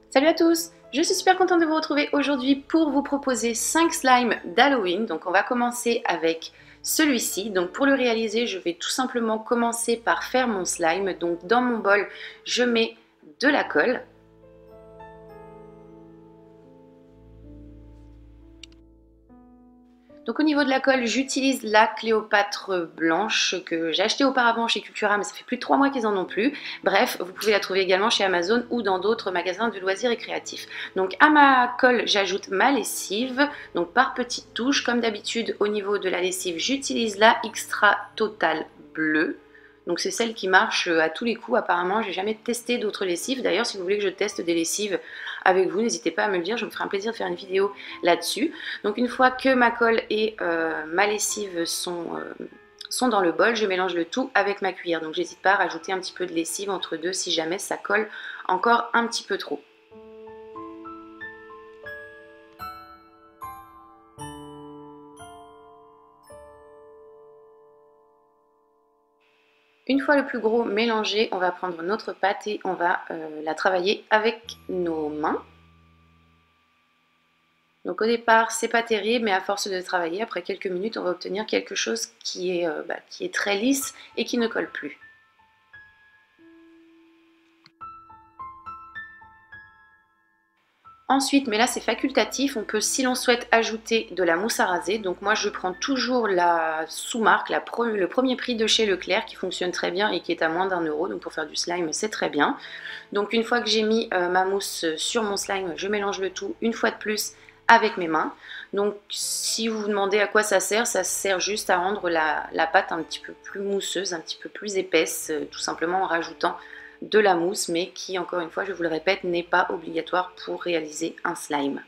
Salut à tous, je suis super contente de vous retrouver aujourd'hui pour vous proposer 5 slimes d'Halloween. Donc on va commencer avec celui-ci. Donc pour le réaliser, je vais tout simplement commencer par faire mon slime. Donc dans mon bol, je mets de la colle. Donc au niveau de la colle, j'utilise la Cléopâtre blanche que j'ai achetée auparavant chez Cultura, mais ça fait plus de 3 mois qu'ils en ont plus. Bref, vous pouvez la trouver également chez Amazon ou dans d'autres magasins de loisirs et créatifs. Donc à ma colle, j'ajoute ma lessive, donc par petites touches. Comme d'habitude, au niveau de la lessive, j'utilise la Extra Total bleue. Donc c'est celle qui marche à tous les coups apparemment. J'ai jamais testé d'autres lessives. D'ailleurs, si vous voulez que je teste des lessives avec vous, n'hésitez pas à me le dire. Je me ferai un plaisir de faire une vidéo là-dessus. Donc une fois que ma colle et ma lessive sont dans le bol, je mélange le tout avec ma cuillère. Donc j'hésite pas à rajouter un petit peu de lessive entre deux si jamais ça colle encore un petit peu trop. Une fois le plus gros mélangé, on va prendre notre pâte et on va la travailler avec nos mains. Donc au départ, c'est pas terrible, mais à force de travailler, après quelques minutes, on va obtenir quelque chose qui est très lisse et qui ne colle plus. Ensuite, mais là c'est facultatif, on peut si l'on souhaite ajouter de la mousse à raser. Donc moi je prends toujours la sous-marque, le premier prix de chez Leclerc qui fonctionne très bien et qui est à moins d'1 €. Donc pour faire du slime c'est très bien. Donc une fois que j'ai mis ma mousse sur mon slime, je mélange le tout une fois de plus avec mes mains. Donc si vous vous demandez à quoi ça sert juste à rendre la pâte un petit peu plus mousseuse, un petit peu plus épaisse, tout simplement en rajoutant de la mousse, mais qui, encore une fois, je vous le répète, n'est pas obligatoire pour réaliser un slime.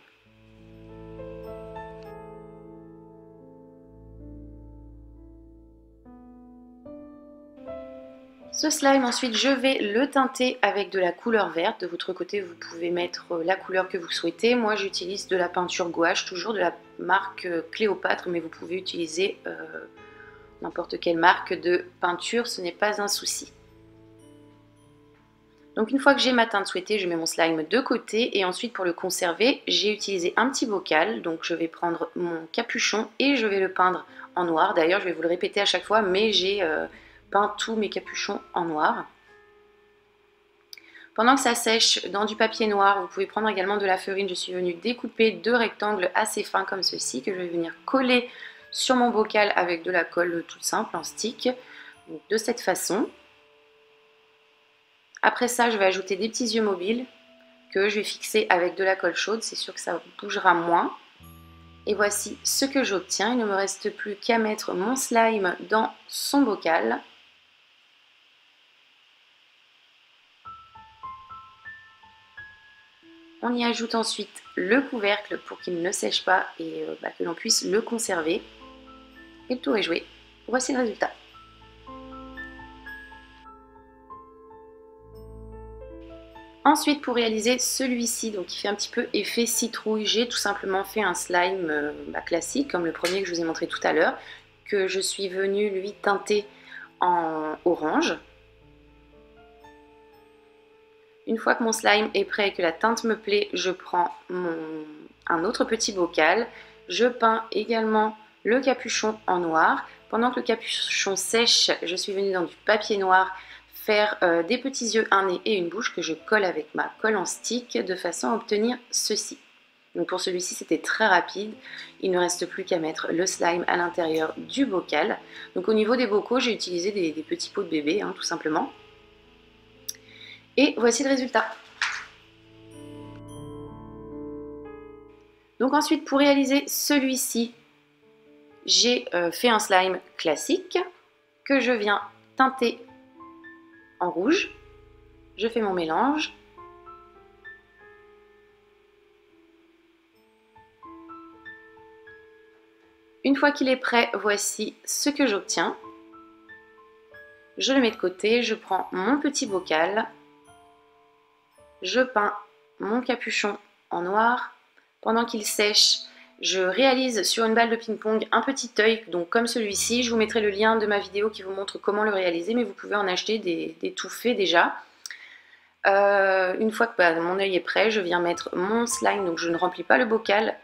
Ce slime, ensuite, je vais le teinter avec de la couleur verte. De votre côté, vous pouvez mettre la couleur que vous souhaitez. Moi, j'utilise de la peinture gouache, toujours de la marque Cléopâtre, mais vous pouvez utiliser n'importe quelle marque de peinture, ce n'est pas un souci. Donc une fois que j'ai ma teinte souhaitée, je mets mon slime de côté et ensuite pour le conserver, j'ai utilisé un petit bocal. Donc je vais prendre mon capuchon et je vais le peindre en noir. D'ailleurs, je vais vous le répéter à chaque fois, mais j'ai peint tous mes capuchons en noir. Pendant que ça sèche dans du papier noir, vous pouvez prendre également de la feutrine. Je suis venue découper 2 rectangles assez fins comme ceci que je vais venir coller sur mon bocal avec de la colle toute simple en stick. Donc de cette façon. Après ça, je vais ajouter des petits yeux mobiles que je vais fixer avec de la colle chaude. C'est sûr que ça bougera moins. Et voici ce que j'obtiens. Il ne me reste plus qu'à mettre mon slime dans son bocal. On y ajoute ensuite le couvercle pour qu'il ne sèche pas et que l'on puisse le conserver. Et le tour est joué. Voici le résultat. Ensuite, pour réaliser celui-ci, donc qui fait un petit peu effet citrouille, j'ai tout simplement fait un slime classique, comme le premier que je vous ai montré tout à l'heure, que je suis venue lui teinter en orange. Une fois que mon slime est prêt et que la teinte me plaît, je prends un autre petit bocal. Je peins également le capuchon en noir. Pendant que le capuchon sèche, je suis venue dans du papier noir faire des petits yeux, un nez et une bouche que je colle avec ma colle en stick de façon à obtenir ceci. Donc pour celui-ci, c'était très rapide. Il ne reste plus qu'à mettre le slime à l'intérieur du bocal. Donc au niveau des bocaux, j'ai utilisé des petits pots de bébé, tout simplement. Et voici le résultat. Donc ensuite, pour réaliser celui-ci, j'ai fait un slime classique que je viens teinter en rouge. Je fais mon mélange. Une fois qu'il est prêt, voici ce que j'obtiens. Je le mets de côté, je prends mon petit bocal je peins mon capuchon en noir. Pendant qu'il sèche, je réalise sur une balle de ping-pong un petit œil, donc comme celui-ci. Je vous mettrai le lien de ma vidéo qui vous montre comment le réaliser, mais vous pouvez en acheter des tout faits déjà. Une fois que mon œil est prêt, je viens mettre mon slime, donc je ne remplis pas le bocal.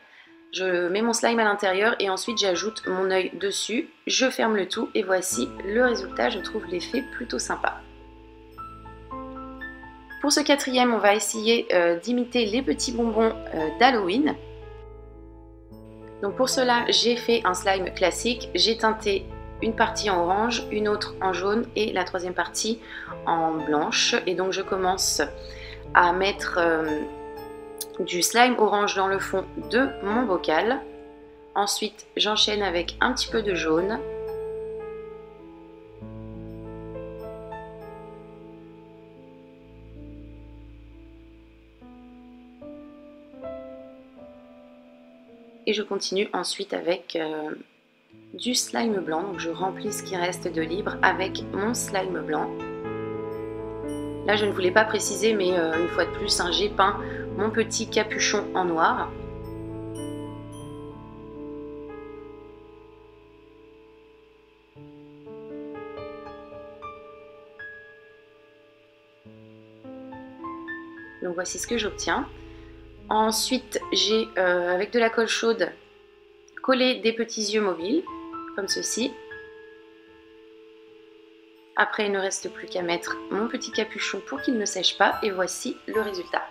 Je mets mon slime à l'intérieur et ensuite j'ajoute mon œil dessus. Je ferme le tout et voici le résultat. Je trouve l'effet plutôt sympa. Pour ce quatrième, on va essayer d'imiter les petits bonbons d'Halloween. Donc pour cela, j'ai fait un slime classique. J'ai teinté une partie en orange, une autre en jaune et la troisième partie en blanche. Et donc je commence à mettre du slime orange dans le fond de mon bocal. Ensuite, j'enchaîne avec un petit peu de jaune. Et je continue ensuite avec du slime blanc. Donc je remplis ce qui reste de libre avec mon slime blanc. Là, je ne voulais pas préciser, mais une fois de plus, j'ai peint mon petit capuchon en noir. Donc voici ce que j'obtiens. Ensuite, j'ai avec de la colle chaude collé des petits yeux mobiles, comme ceci. Après, il ne reste plus qu'à mettre mon petit capuchon pour qu'il ne sèche pas, et voici le résultat.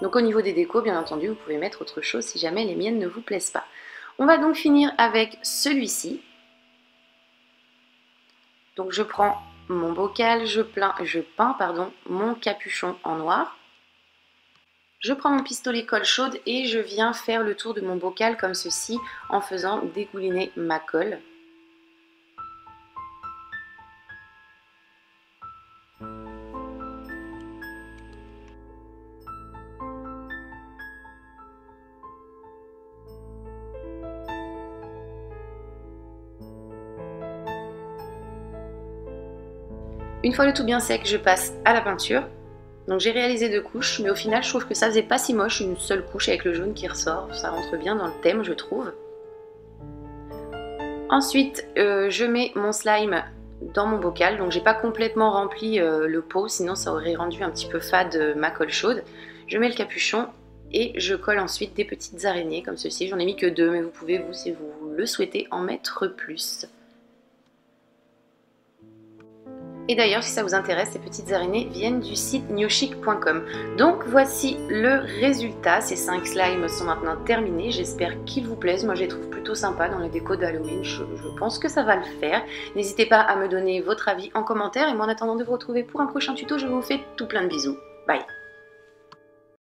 Donc au niveau des décos, bien entendu, vous pouvez mettre autre chose si jamais les miennes ne vous plaisent pas. On va donc finir avec celui-ci. Donc je prends mon bocal, je peins mon capuchon en noir. Je prends mon pistolet colle chaude et je viens faire le tour de mon bocal comme ceci en faisant dégouliner ma colle. Une fois le tout bien sec, je passe à la peinture. Donc j'ai réalisé 2 couches, mais au final je trouve que ça faisait pas si moche, une seule couche avec le jaune qui ressort, ça rentre bien dans le thème je trouve. Ensuite je mets mon slime dans mon bocal, donc j'ai pas complètement rempli le pot, sinon ça aurait rendu un petit peu fade ma colle chaude. Je mets le capuchon et je colle ensuite des petites araignées comme ceci, j'en ai mis que 2, mais vous pouvez vous, si vous le souhaitez, en mettre plus. Et d'ailleurs, si ça vous intéresse, ces petites araignées viennent du site newchic.com. Donc voici le résultat. Ces 5 slimes sont maintenant terminés. J'espère qu'ils vous plaisent. Moi, je les trouve plutôt sympas dans les décos d'Halloween. Je pense que ça va le faire. N'hésitez pas à me donner votre avis en commentaire. Et moi, en attendant de vous retrouver pour un prochain tuto, je vous fais tout plein de bisous. Bye!